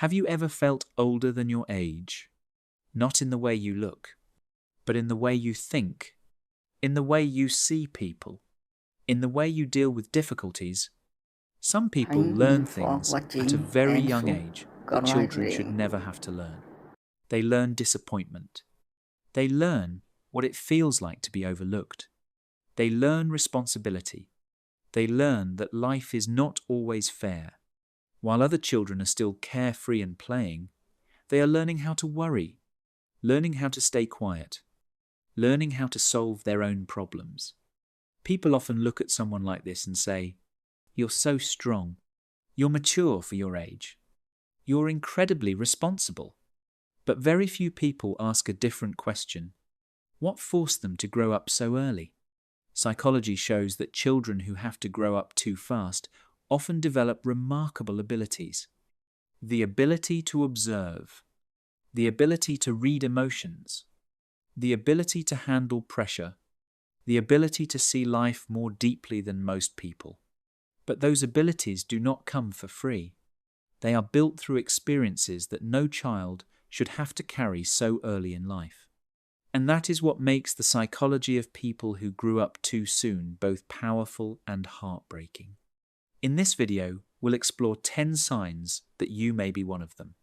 Have you ever felt older than your age? Not in the way you look, but in the way you think, in the way you see people, in the way you deal with difficulties. Some people Thank you learn for things at a watching very and young age that children should subscribing. never have to learn. They learn disappointment. They learn what it feels like to be overlooked. They learn responsibility. They learn that life is not always fair. While other children are still carefree and playing, they are learning how to worry, learning how to stay quiet, learning how to solve their own problems. People often look at someone like this and say, "You're so strong. You're mature for your age. You're incredibly responsible." But very few people ask a different question. What forced them to grow up so early? Psychology shows that children who have to grow up too fast often develop remarkable abilities. The ability to observe, the ability to read emotions, the ability to handle pressure, the ability to see life more deeply than most people. But those abilities do not come for free. They are built through experiences that no child should have to carry so early in life. And that is what makes the psychology of people who grew up too soon both powerful and heartbreaking. In this video, we'll explore 10 signs that you may be one of them,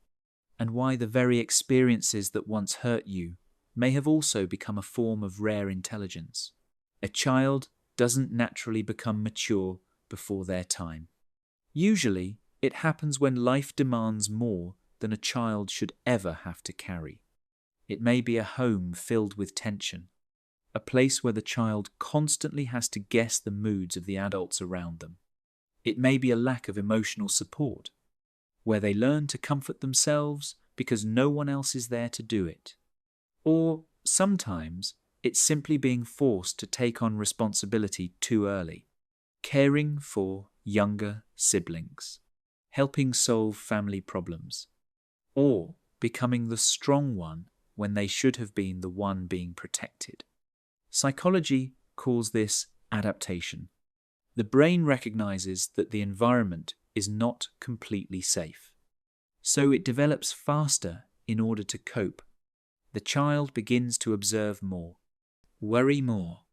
and why the very experiences that once hurt you may have also become a form of rare intelligence. A child doesn't naturally become mature before their time. Usually, it happens when life demands more than a child should ever have to carry. It may be a home filled with tension, a place where the child constantly has to guess the moods of the adults around them. It may be a lack of emotional support, where they learn to comfort themselves because no one else is there to do it. Or sometimes it's simply being forced to take on responsibility too early, caring for younger siblings, helping solve family problems, or becoming the strong one when they should have been the one being protected. Psychology calls this adaptation. The brain recognizes that the environment is not completely safe, so it develops faster in order to cope. The child begins to observe more, worry more,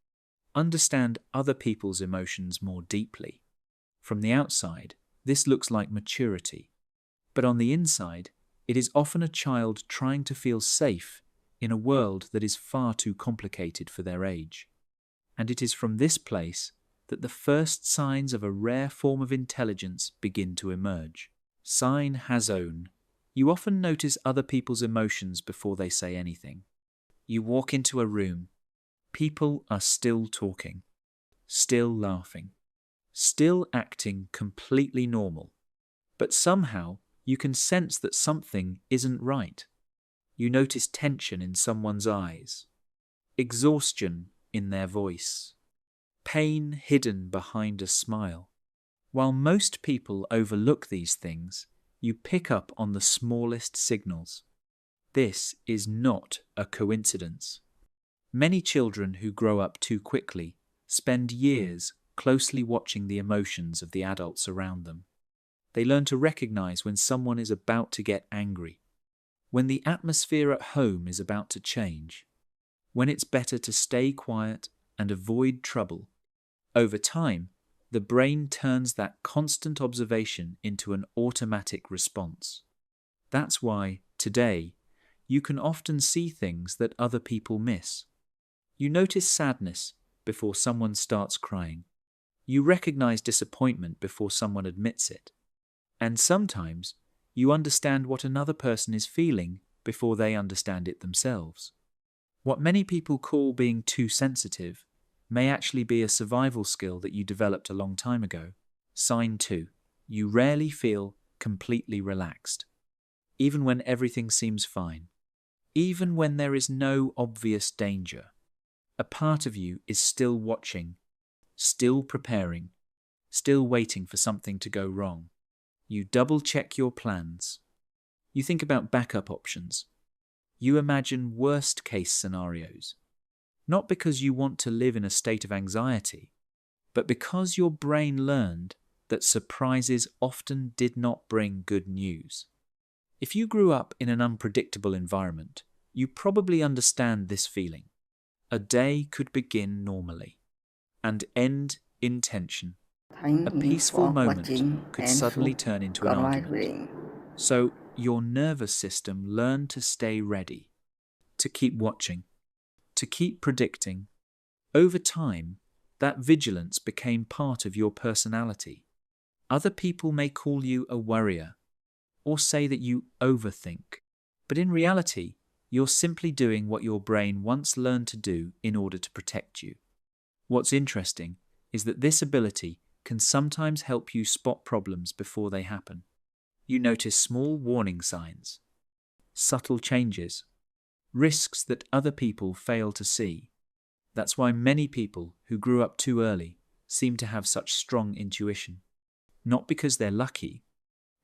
understand other people's emotions more deeply. From the outside, this looks like maturity, but on the inside, it is often a child trying to feel safe in a world that is far too complicated for their age. And it is from this place that the first signs of a rare form of intelligence begin to emerge. Sign Hazone. You often notice other people's emotions before they say anything. You walk into a room. People are still talking, still laughing, still acting completely normal. But somehow, you can sense that something isn't right. You notice tension in someone's eyes, exhaustion in their voice, pain hidden behind a smile. While most people overlook these things, you pick up on the smallest signals. This is not a coincidence. Many children who grow up too quickly spend years closely watching the emotions of the adults around them. They learn to recognize when someone is about to get angry, when the atmosphere at home is about to change, when it's better to stay quiet and avoid trouble. Over time, the brain turns that constant observation into an automatic response. That's why, today, you can often see things that other people miss. You notice sadness before someone starts crying. You recognize disappointment before someone admits it. And sometimes, you understand what another person is feeling before they understand it themselves. What many people call being too sensitive may actually be a survival skill that you developed a long time ago. Sign 2. You rarely feel completely relaxed, even when everything seems fine. Even when there is no obvious danger, a part of you is still watching, still preparing, still waiting for something to go wrong. You double-check your plans. You think about backup options. You imagine worst-case scenarios. Not because you want to live in a state of anxiety, but because your brain learned that surprises often did not bring good news. If you grew up in an unpredictable environment, you probably understand this feeling. A day could begin normally and end in tension. A Thank you peaceful for moment watching could and suddenly turn into an argument. subscribing. So your nervous system learned to stay ready, to keep watching, to keep predicting. Over time, that vigilance became part of your personality. Other people may call you a worrier or say that you overthink, but in reality, you're simply doing what your brain once learned to do in order to protect you. What's interesting is that this ability can sometimes help you spot problems before they happen. You notice small warning signs, subtle changes, risks that other people fail to see. That's why many people who grew up too early seem to have such strong intuition. Not because they're lucky,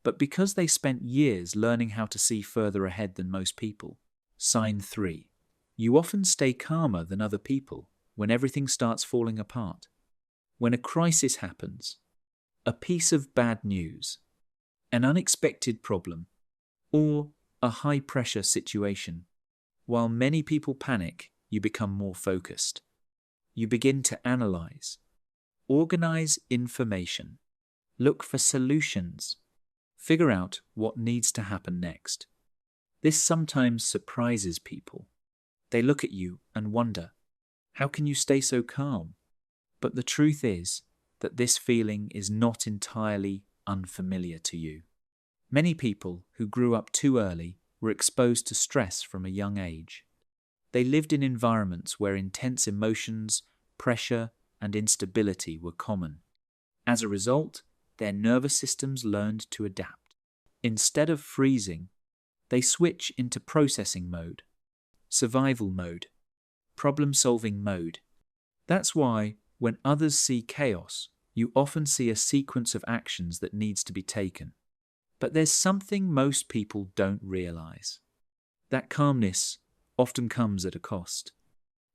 but because they spent years learning how to see further ahead than most people. Sign 3. You often stay calmer than other people when everything starts falling apart. When a crisis happens, a piece of bad news, an unexpected problem, or a high-pressure situation, while many people panic, you become more focused. You begin to analyze, organize information, look for solutions, figure out what needs to happen next. This sometimes surprises people. They look at you and wonder, how can you stay so calm? But the truth is that this feeling is not entirely unfamiliar to you. Many people who grew up too early were exposed to stress from a young age. They lived in environments where intense emotions, pressure, and instability were common. As a result, their nervous systems learned to adapt. Instead of freezing, they switch into processing mode, survival mode, problem-solving mode. That's why, when others see chaos, you often see a sequence of actions that needs to be taken. But there's something most people don't realize. That calmness often comes at a cost.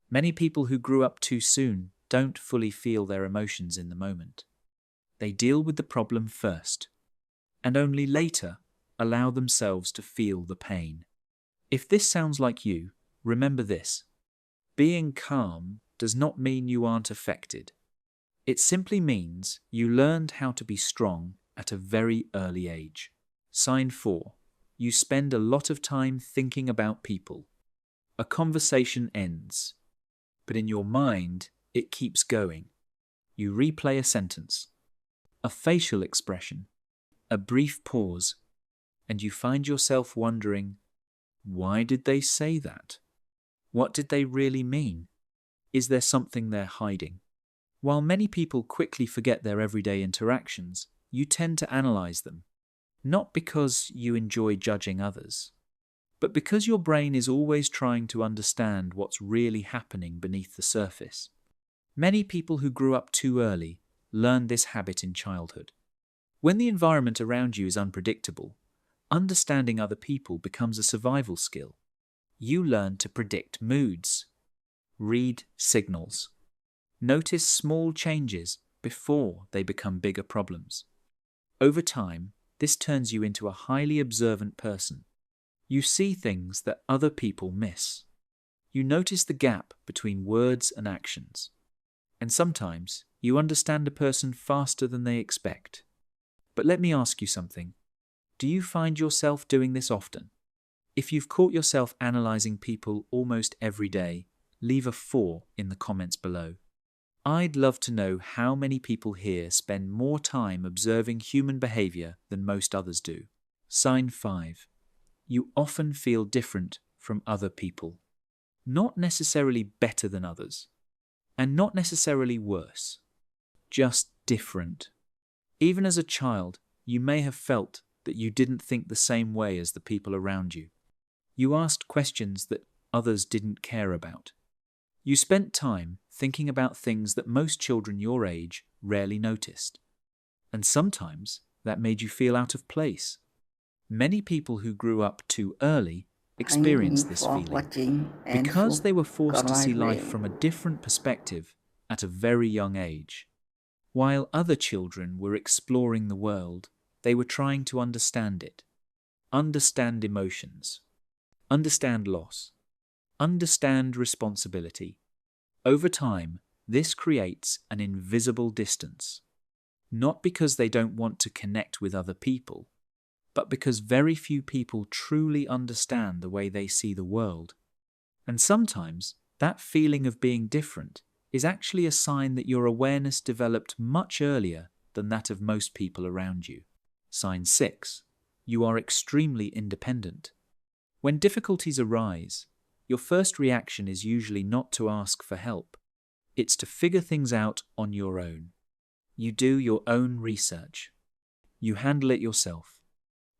Many people who grew up too soon don't fully feel their emotions in the moment. They deal with the problem first, and only later allow themselves to feel the pain. If this sounds like you, remember this. Being calm does not mean you aren't affected. It simply means you learned how to be strong at a very early age. Sign 4. You spend a lot of time thinking about people. A conversation ends, but in your mind, it keeps going. You replay a sentence, a facial expression, a brief pause, and you find yourself wondering, why did they say that? What did they really mean? Is there something they're hiding? While many people quickly forget their everyday interactions, you tend to analyze them. Not because you enjoy judging others, but because your brain is always trying to understand what's really happening beneath the surface. Many people who grew up too early learn this habit in childhood. When the environment around you is unpredictable, understanding other people becomes a survival skill. You learn to predict moods, read signals, notice small changes before they become bigger problems. Over time, this turns you into a highly observant person. You see things that other people miss. You notice the gap between words and actions. And sometimes you understand a person faster than they expect. But let me ask you something. Do you find yourself doing this often? If you've caught yourself analyzing people almost every day, leave a 4 in the comments below. I'd love to know how many people here spend more time observing human behavior than most others do. Sign 5. You often feel different from other people. Not necessarily better than others, and not necessarily worse. Just different. Even as a child, you may have felt that you didn't think the same way as the people around you. You asked questions that others didn't care about. You spent time thinking about things that most children your age rarely noticed. And sometimes that made you feel out of place. Many people who grew up too early experienced this feeling because they were forced to see life from a different perspective at a very young age. While other children were exploring the world, they were trying to understand it. understand emotions, understand loss, understand responsibility. Over time, this creates an invisible distance, not because they don't want to connect with other people, but because very few people truly understand the way they see the world. And sometimes, that feeling of being different is actually a sign that your awareness developed much earlier than that of most people around you. Sign 6. You are extremely independent. When difficulties arise, your first reaction is usually not to ask for help. It's to figure things out on your own. You do your own research. You handle it yourself.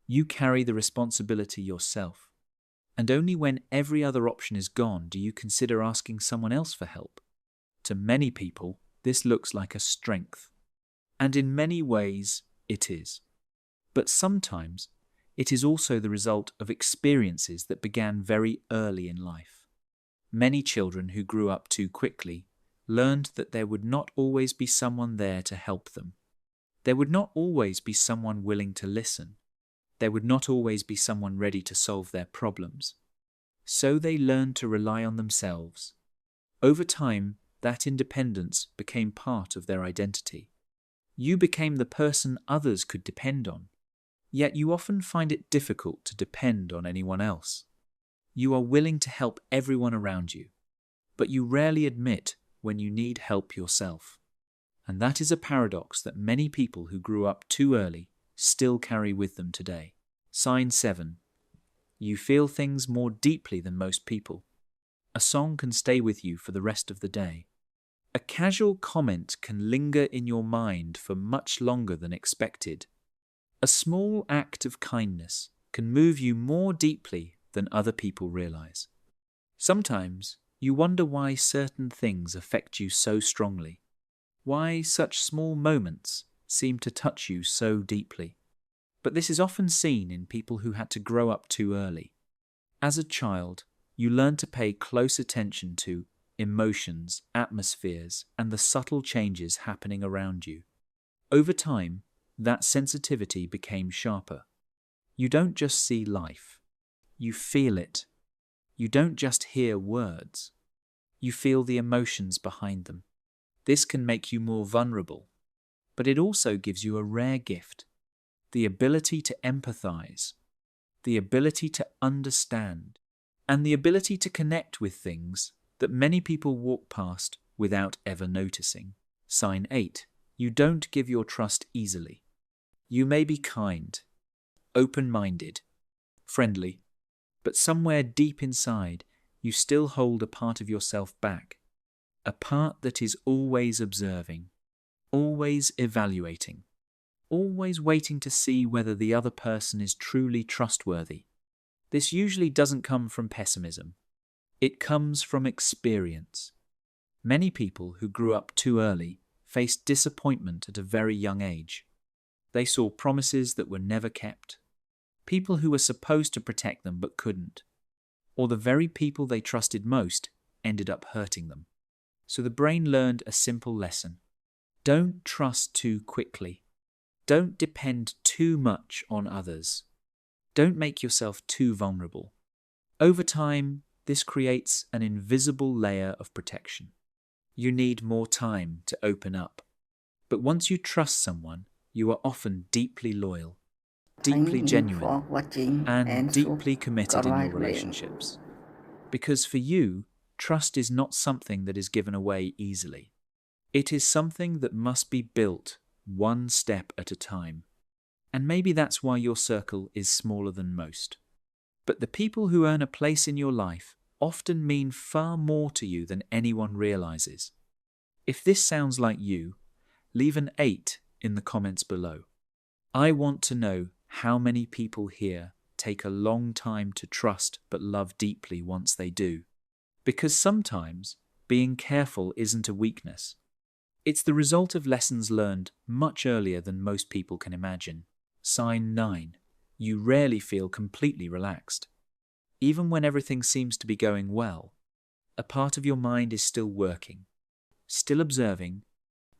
You carry the responsibility yourself. And only when every other option is gone do you consider asking someone else for help. To many people, this looks like a strength. And in many ways, it is. But sometimes, it is also the result of experiences that began very early in life. Many children who grew up too quickly learned that there would not always be someone there to help them. There would not always be someone willing to listen. There would not always be someone ready to solve their problems. So they learned to rely on themselves. Over time, that independence became part of their identity. You became the person others could depend on. Yet you often find it difficult to depend on anyone else. You are willing to help everyone around you, but you rarely admit when you need help yourself. And that is a paradox that many people who grew up too early still carry with them today. Sign 7. You feel things more deeply than most people. A song can stay with you for the rest of the day. A casual comment can linger in your mind for much longer than expected. A small act of kindness can move you more deeply than other people realize. Sometimes you wonder why certain things affect you so strongly, why such small moments seem to touch you so deeply. But this is often seen in people who had to grow up too early. As a child, you learn to pay close attention to emotions, atmospheres, and the subtle changes happening around you. Over time, that sensitivity became sharper. You don't just see life, you feel it. You don't just hear words, you feel the emotions behind them. This can make you more vulnerable, but it also gives you a rare gift, the ability to empathize, the ability to understand, and the ability to connect with things that many people walk past without ever noticing. Sign 8. You don't give your trust easily. You may be kind, open-minded, friendly, but somewhere deep inside, you still hold a part of yourself back, a part that is always observing, always evaluating, always waiting to see whether the other person is truly trustworthy. This usually doesn't come from pessimism. It comes from experience. Many people who grew up too early faced disappointment at a very young age. They saw promises that were never kept, people who were supposed to protect them but couldn't, or the very people they trusted most ended up hurting them. So the brain learned a simple lesson. Don't trust too quickly. Don't depend too much on others. Don't make yourself too vulnerable. Over time, this creates an invisible layer of protection. You need more time to open up. But once you trust someone, you are often deeply loyal, deeply genuine, and deeply committed in your relationships. Because for you, trust is not something that is given away easily. It is something that must be built one step at a time. And maybe that's why your circle is smaller than most. But the people who earn a place in your life often mean far more to you than anyone realizes. If this sounds like you, leave an 8 in the comments below. I want to know how many people here take a long time to trust but love deeply once they do. Because sometimes being careful isn't a weakness. It's the result of lessons learned much earlier than most people can imagine. Sign 9. You rarely feel completely relaxed. Even when everything seems to be going well, a part of your mind is still working, still observing,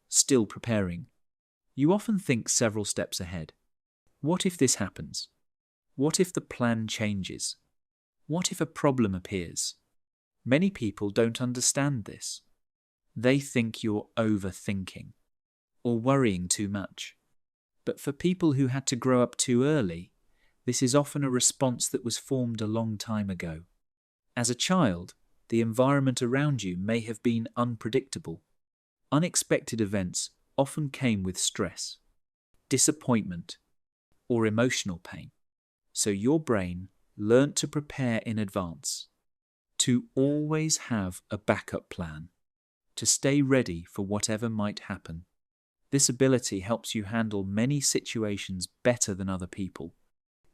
still preparing. You often think several steps ahead. What if this happens? What if the plan changes? What if a problem appears? Many people don't understand this. They think you're overthinking or worrying too much. But for people who had to grow up too early, this is often a response that was formed a long time ago. As a child, the environment around you may have been unpredictable. Unexpected events often came with stress, disappointment, or emotional pain. So your brain learnt to prepare in advance, to always have a backup plan, to stay ready for whatever might happen. This ability helps you handle many situations better than other people.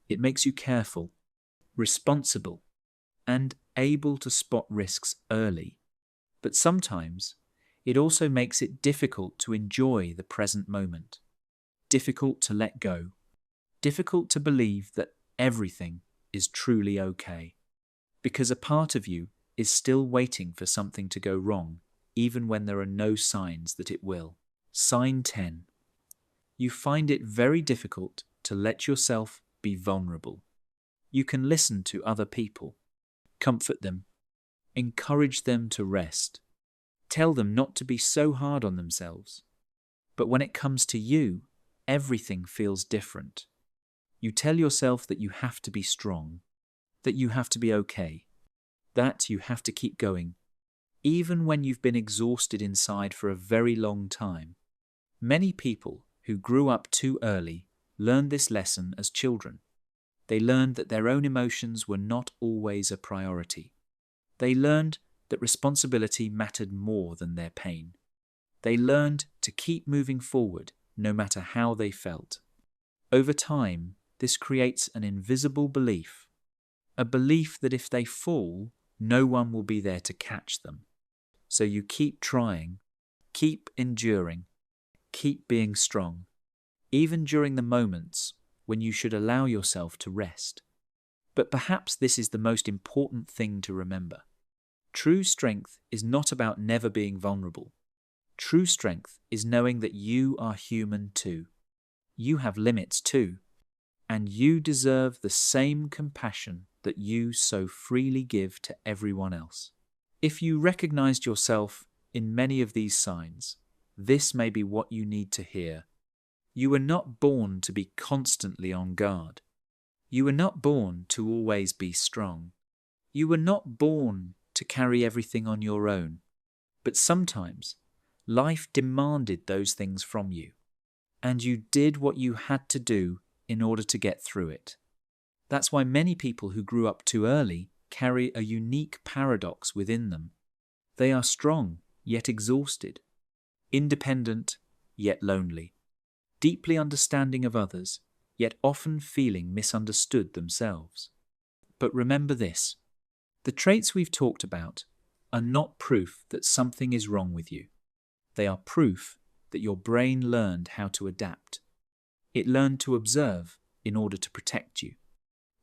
It makes you careful, responsible, and able to spot risks early. But sometimes, it also makes it difficult to enjoy the present moment, difficult to let go, difficult to believe that everything is truly okay, because a part of you is still waiting for something to go wrong, even when there are no signs that it will. Sign 10. You find it very difficult to let yourself be vulnerable. You can listen to other people, comfort them, encourage them to rest, tell them not to be so hard on themselves. But when it comes to you, everything feels different. You tell yourself that you have to be strong, that you have to be okay, that you have to keep going, even when you've been exhausted inside for a very long time. Many people who grew up too early learned this lesson as children. They learned that their own emotions were not always a priority. They learned that responsibility mattered more than their pain. They learned to keep moving forward no matter how they felt. Over time, this creates an invisible belief, a belief that if they fall, no one will be there to catch them. So you keep trying, keep enduring, keep being strong, even during the moments when you should allow yourself to rest. But perhaps this is the most important thing to remember. True strength is not about never being vulnerable. True strength is knowing that you are human too. You have limits too, and you deserve the same compassion that you so freely give to everyone else. If you recognized yourself in many of these signs, this may be what you need to hear. You were not born to be constantly on guard. You were not born to always be strong. You were not born to carry everything on your own. But sometimes, life demanded those things from you, and you did what you had to do in order to get through it. That's why many people who grew up too early carry a unique paradox within them. They are strong, yet exhausted, independent, yet lonely, deeply understanding of others, yet often feeling misunderstood themselves. But remember this, the traits we've talked about are not proof that something is wrong with you. They are proof that your brain learned how to adapt. It learned to observe in order to protect you.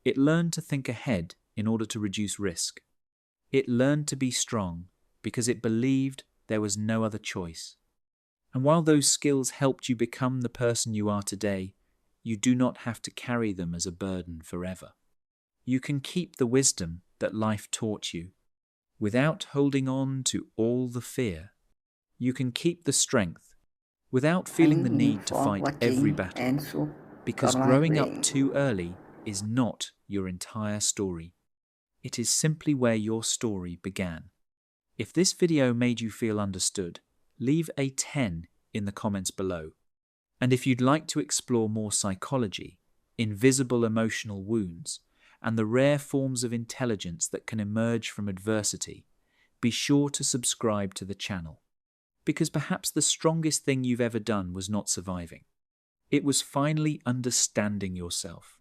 It learned to think ahead in order to reduce risk. It learned to be strong because it believed there was no other choice. And while those skills helped you become the person you are today, you do not have to carry them as a burden forever. You can keep the wisdom that life taught you without holding on to all the fear. You can keep the strength without feeling the need to fight every battle, because growing up too early is not your entire story. It is simply where your story began. If this video made you feel understood, leave a 10 in the comments below. And if you'd like to explore more psychology, invisible emotional wounds, and the rare forms of intelligence that can emerge from adversity, be sure to subscribe to the channel. Because perhaps the strongest thing you've ever done was not surviving. It was finally understanding yourself.